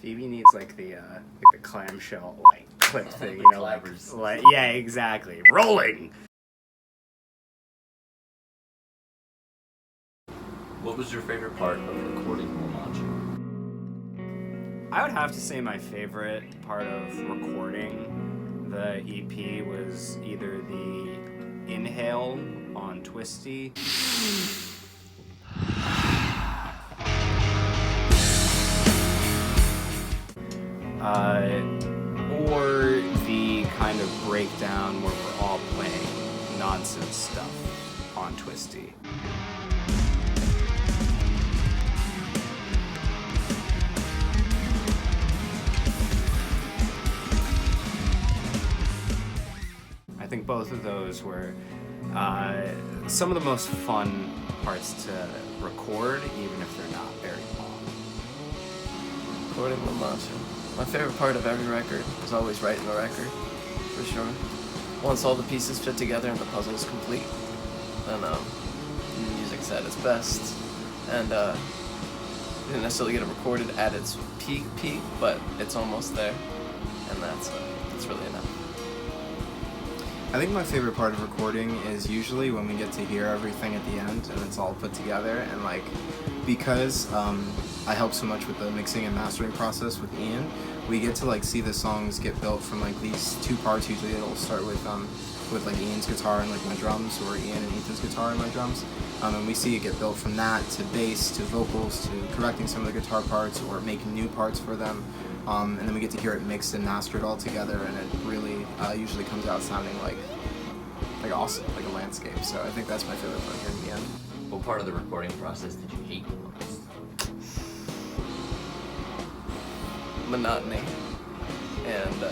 Phoebe needs like the clamshell like clip thing, you know, like yeah, exactly. Rolling. What was your favorite part of recording Mancha? I would have to say my favorite part of recording the EP was either the inhale on Twisty. Or the kind of breakdown where we're all playing nonsense stuff on Twisty. I think both of those were some of the most fun parts to record, even if they're not very long. Recording Mancha. My favorite part of every record is always writing the record, for sure. Once all the pieces fit together and the puzzle is complete, then the music's at its best. And you didn't necessarily get it recorded at its peak, but it's almost there, and that's really enough. I think my favorite part of recording is usually when we get to hear everything at the end and it's all put together, and like because I help so much with the mixing and mastering process with Ian, we get to like see the songs get built from like these two parts. Usually it'll start with like Ian's guitar and like my drums, or Ian and Ethan's guitar and my drums, and we see it get built from that to bass to vocals to correcting some of the guitar parts or making new parts for them. And then we get to hear it mixed and mastered all together, and it really usually comes out sounding like awesome, like a landscape. So I think that's my favorite part here in the end. What part of the recording process did you hate the most? Monotony and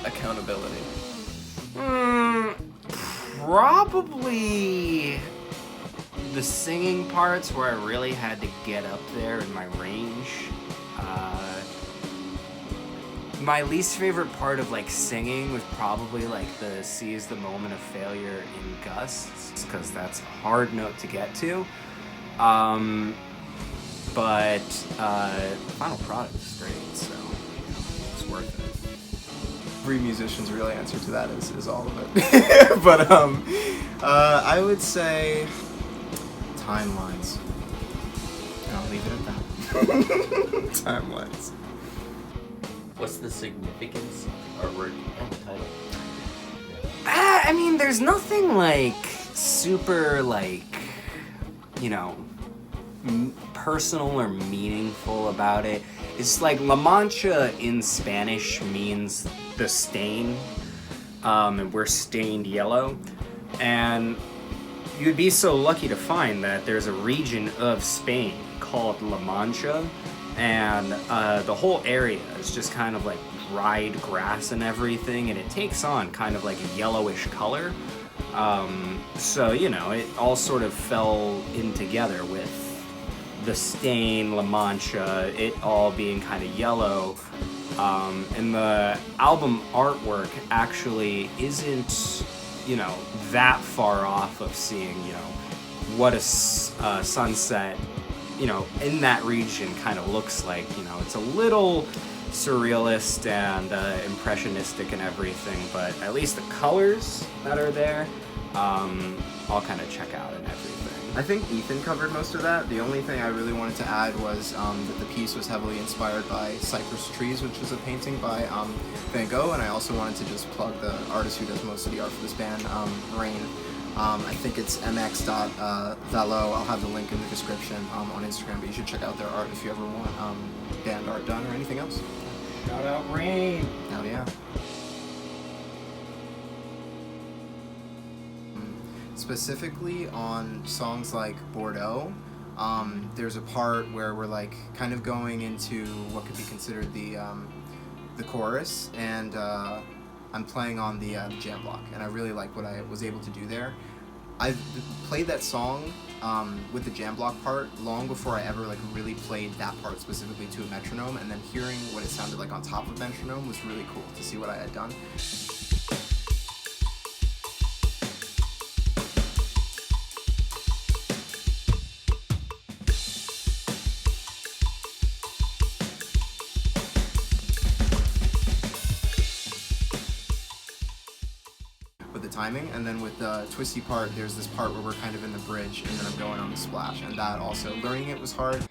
accountability. Probably the singing parts where I really had to get up there in my range. My least favorite part of like singing was probably like the seize the moment of failure in gusts, because that's a hard note to get to. But the final product is great, so it's worth it. Every musician's real answer to that is all of it. But I would say timelines. And I'll leave it at that. Timelines. What's the significance of the artwork and the title? I mean, there's nothing like super like, you know, personal or meaningful about it. It's like La Mancha in Spanish means the stain, and we're stained yellow. And you'd be so lucky to find that there's a region of Spain called La Mancha, and the whole area is just kind of like dried grass and everything, and it takes on kind of like a yellowish color. So, you know, it all sort of fell in together with the stain, La Mancha, it all being kind of yellow. And the album artwork actually isn't, you know, that far off of seeing, you know, what a sunset, you know, in that region kind of looks like. You know, it's a little surrealist and impressionistic and everything, but at least the colors that are there, I'll kind of check out and everything. I think Ethan covered most of that. The only thing I really wanted to add was that the piece was heavily inspired by Cypress Trees, which is a painting by Van Gogh, and I also wanted to just plug the artist who does most of the art for this band, Rain. I think it's mx.velo. I'll have the link in the description on Instagram, but you should check out their art if you ever want band art done or anything else. Shout out Rain! Hell yeah. Specifically on songs like Bordeaux, there's a part where we're like kind of going into what could be considered the chorus, and I'm playing on the jam block, and I really like what I was able to do there. I've played that song with the jam block part long before I ever like really played that part specifically to a metronome, and then hearing what it sounded like on top of metronome was really cool to see what I had done. timing. And then with the twisty part, there's this part where we're kind of in the bridge, and then I'm going on the splash, and that also, learning it was hard.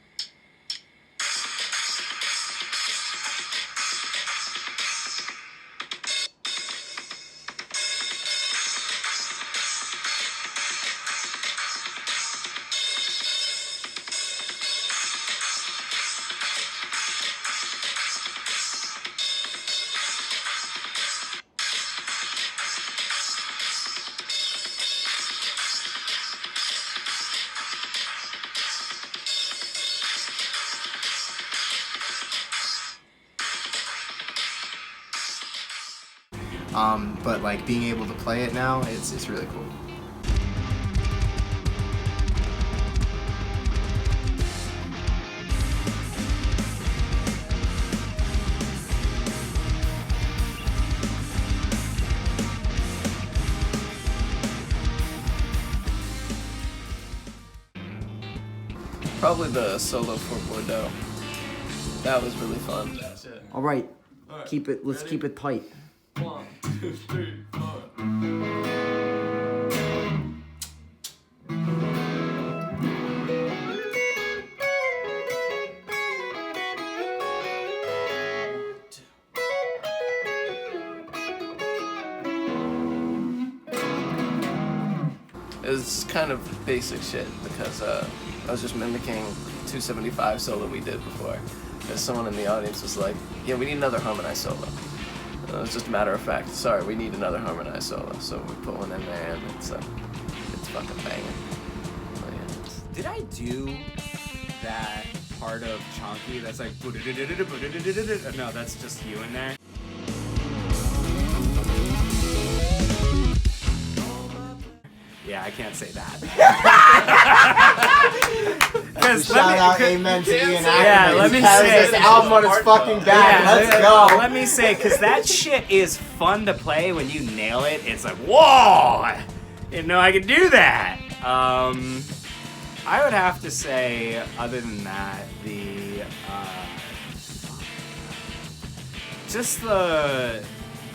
But like being able to play it now, it's really cool. Probably the solo for Bordeaux. That was really fun. That's it. All right, Alright, keep it. Let's ready? keep it tight. 1, 2, 3, 4. It was kind of basic shit because I was just mimicking 275 solo we did before. Because someone in the audience was like, yeah, we need another harmonized solo. And it was just a matter of fact, sorry, we need another harmonized solo. So we put one in there and it's fucking banging. But yeah. Did I do that part of Chonky that's like no, that's just you in there? Yeah, I can't say that. Shout out Amen to Ian Yeah, let me Carries say- this album on his fucking back. Let's go. Let me say, because that shit is fun to play when you nail it. It's like, whoa! I didn't know I could do that. I would have to say, other than that, just the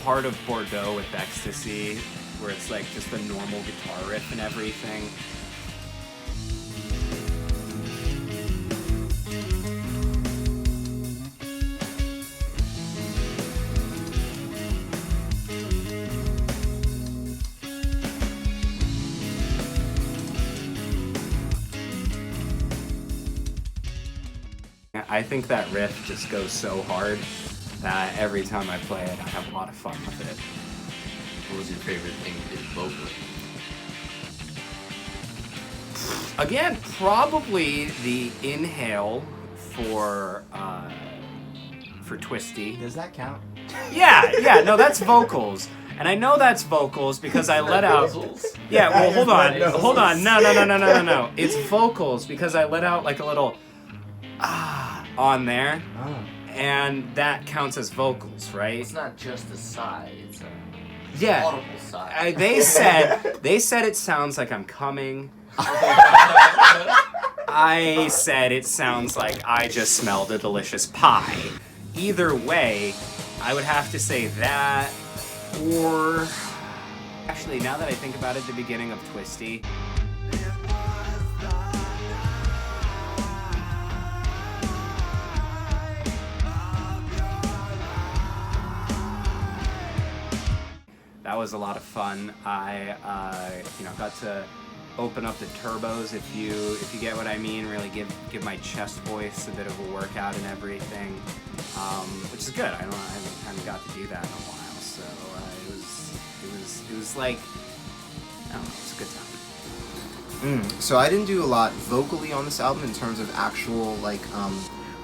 part of Bordeaux with Ecstasy, where it's like just a normal guitar riff and everything. I think that riff just goes so hard that every time I play it, I have a lot of fun with it. What was your favorite thing you did vocally? Again, probably the inhale for Twisty. Does that count? Yeah, no, that's vocals. And I know that's vocals because I let out. Yeah, well, hold on. No. It's vocals because I let out like a little on there, and that counts as vocals, right? It's not just a sigh, it's a Yeah. audible sigh. They said it sounds like I'm coming. I said it sounds like I just smelled a delicious pie. Either way, I would have to say that, or actually, now that I think about it, the beginning of Twisty. That was a lot of fun. I got to open up the turbos, if you get what I mean. Really give my chest voice a bit of a workout and everything, which is good. I haven't got to do that in a while, so it was like, I don't know, it's a good time. So I didn't do a lot vocally on this album in terms of actual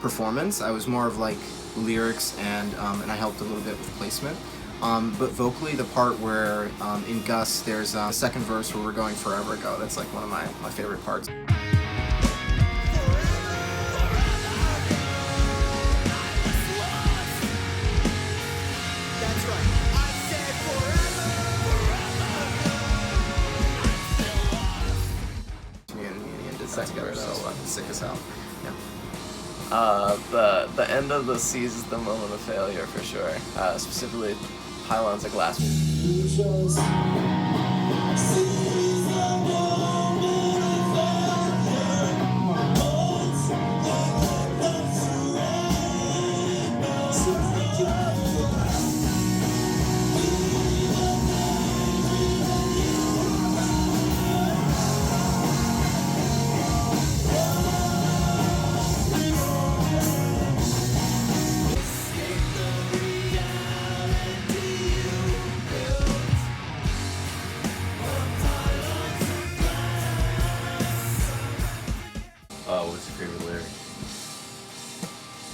performance. I was more of like lyrics and I helped a little bit with placement. But vocally, the part where in Gus there's a second verse where we're going forever ago. That's like one of my favorite parts. Me and Ian did that together, so sick as hell. Yeah. The end of the seizes the moment of failure for sure. Specifically, Pylons of Glass. What's your favorite lyric?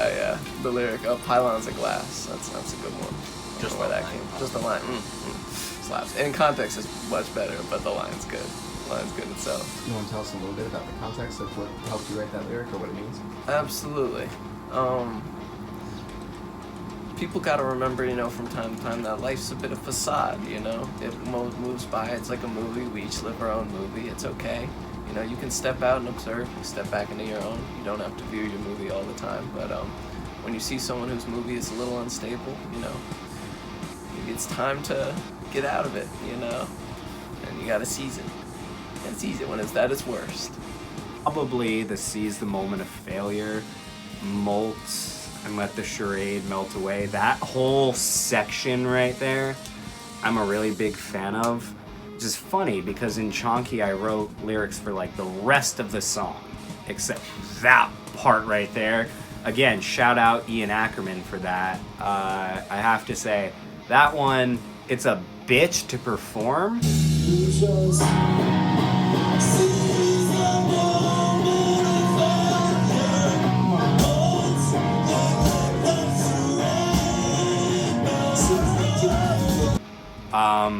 Oh yeah, the lyric "Pylons of glass." That's a good one. Just where the that line. came. Just the line. Slaps. In context, is much better, but the line's good. The line's good itself. You want to tell us a little bit about the context of what helped you write that lyric or what it means? Absolutely. People gotta remember, from time to time that life's a bit of facade, It moves by, it's like a movie, we each live our own movie, it's okay. You can step out and observe, step back into your own. You don't have to view your movie all the time, but when you see someone whose movie is a little unstable, maybe it's time to get out of it, and you gotta seize it. You gotta seize it when it's at its worst. Probably the seize the moment of failure, molt, and let the charade melt away. That whole section right there, I'm a really big fan of. Which is funny because in Chonky I wrote lyrics for like the rest of the song, except that part right there. Again, shout out Ian Ackerman for that. I have to say, that one, it's a bitch to perform.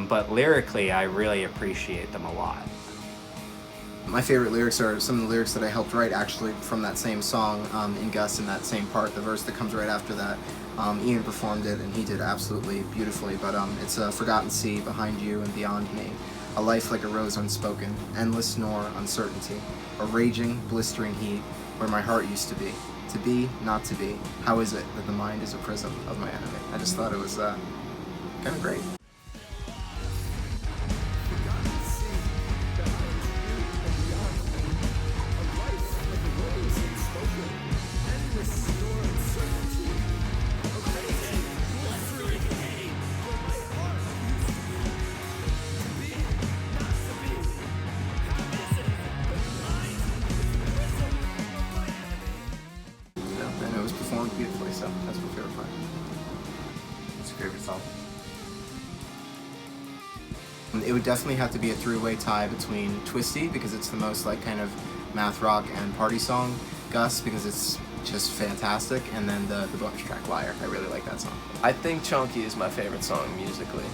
But lyrically, I really appreciate them a lot. My favorite lyrics are some of the lyrics that I helped write actually from that same song in Gus, in that same part, the verse that comes right after that. Ian performed it and he did absolutely beautifully, but it's a forgotten sea behind you and beyond me, a life like a rose unspoken, endless nor uncertainty, a raging, blistering heat where my heart used to be, not to be. How is it that the mind is a prison of my enemy? I just thought it was kind of great. And it was performed beautifully, so that's my favorite part. What's your favorite song? It would definitely have to be a three-way tie between Twisty, because it's the most like kind of math rock and party song, Gus, because it's just fantastic, and then the bonus track Liar. I really like that song. I think Chonky is my favorite song musically.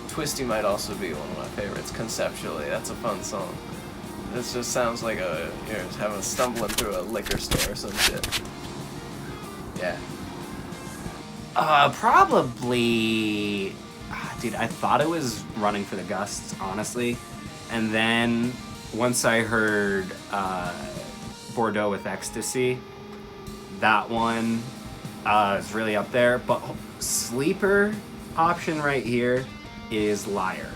Twisty might also be one of my favorites conceptually. That's a fun song. This just sounds like you're just having stumbling through a liquor store or some shit. Yeah. Probably... Dude, I thought it was Running for the Gusts, honestly. And then, once I heard Bordeaux with Ecstasy, that one is really up there. But sleeper option right here is Liar.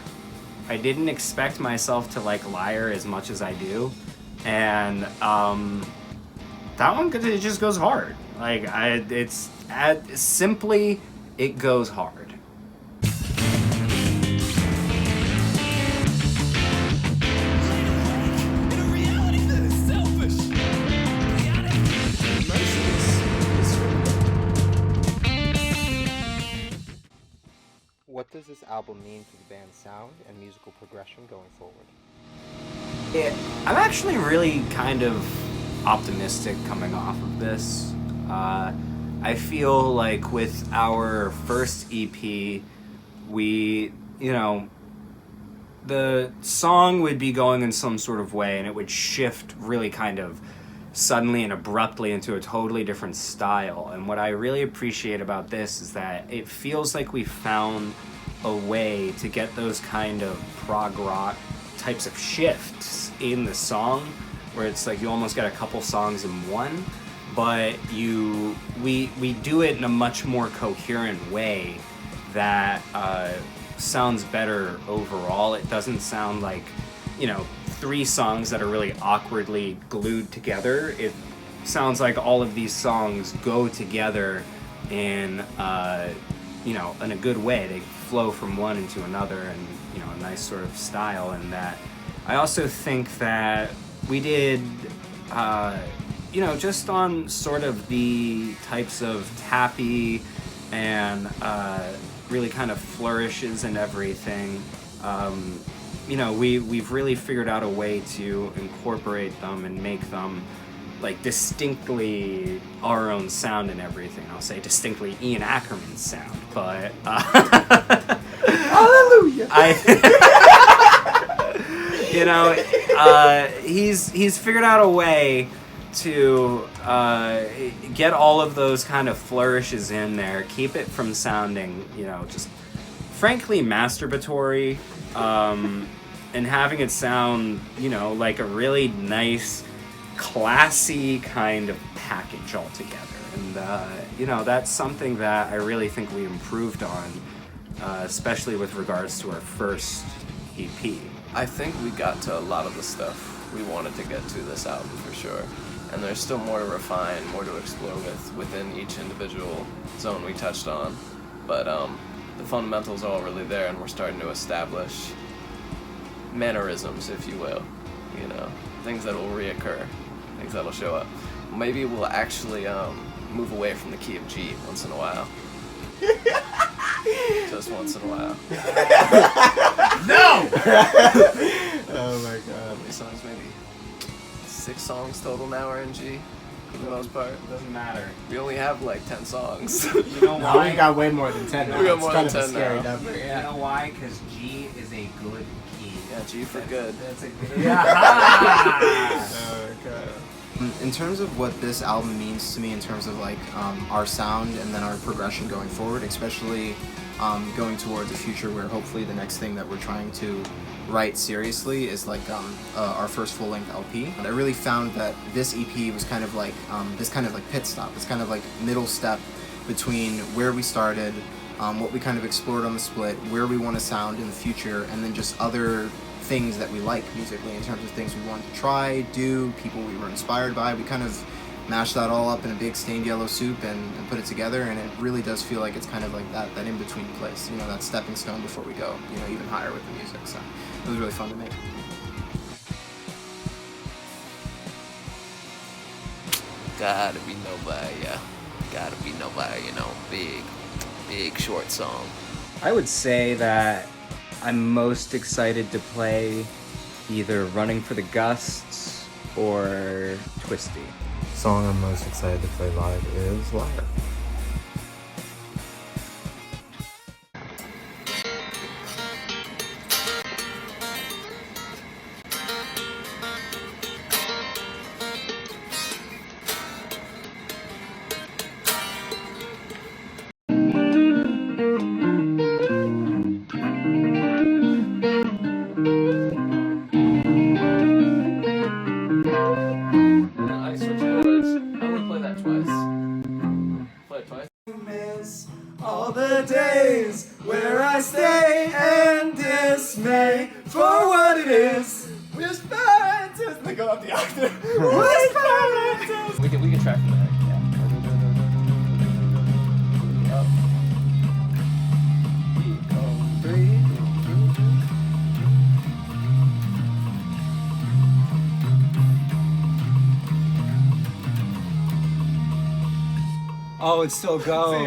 I didn't expect myself to like Liar as much as I do. And that one, it just goes hard. Like, simply, it goes hard. What does this album mean for the band's sound and musical progression going forward? I'm actually really kind of optimistic coming off of this. I feel like with our first EP, the song would be going in some sort of way and it would shift really kind of suddenly and abruptly into a totally different style. And what I really appreciate about this is that it feels like we found a way to get those kind of prog rock types of shifts in the song, where it's like you almost get a couple songs in one, but we do it in a much more coherent way that sounds better overall. It doesn't sound like, you know, 3 songs that are really awkwardly glued together. It sounds like all of these songs go together in you know, in a good way. They flow from one into another, and, you know, a nice sort of style. And that I also think that we did you know, just on sort of the types of tappy and really kind of flourishes and everything, you know, we've really figured out a way to incorporate them and make them like distinctly our own sound and everything. I'll say distinctly Ian Ackerman's sound, but Hallelujah. You know, he's figured out a way to get all of those kind of flourishes in there, keep it from sounding, you know, just frankly masturbatory, and having it sound, you know, like a really nice, classy kind of package altogether. And, you know, that's something that I really think we improved on, especially with regards to our first EP. I think we got to a lot of the stuff we wanted to get to this album for sure. And there's still more to refine, more to explore within each individual zone we touched on. But the fundamentals are all really there, and we're starting to establish mannerisms, if you will. You know, things that will reoccur, things that will show up. Maybe we'll actually move away from the key of G once in a while. Just once in a while. No! Oh my god. How many songs? Maybe 6 songs total now are in G, for the most part. Doesn't matter. We only have like 10 songs. You know No, why? we got way more than 10 now. We got It's more kind than of a 10 scary now. number, You yeah. know why? Because G is a good key. Yeah, G for good. That's a good. Yeah. Oh god. In terms of what this album means to me, in terms of like our sound and then our progression going forward, especially going towards a future where hopefully the next thing that we're trying to write seriously is like our first full-length LP. And I really found that this EP was kind of like this kind of like pit stop. It's kind of like middle step between where we started, what we kind of explored on the split, where we want to sound in the future, and then just other things that we like musically in terms of things we want to try, do, people we were inspired by. We kind of mashed that all up in a big stained yellow soup and put it together, and it really does feel like it's kind of like that in-between place, you know, that stepping stone before we go, you know, even higher with the music. So it was really fun to make. Gotta be nobody, yeah. Gotta be nobody, you know, big short song. I would say that I'm most excited to play either Running for the Gusts or Twisty. The song I'm most excited to play live is Liar. I switch chords. I'm gonna play that twice. Play it twice. Miss all the days where I stay and dismay for what it is. Whisper they go up the octave. Whisper We can try from there. Yeah. Up. Keep going, breathe. Oh, it still goes.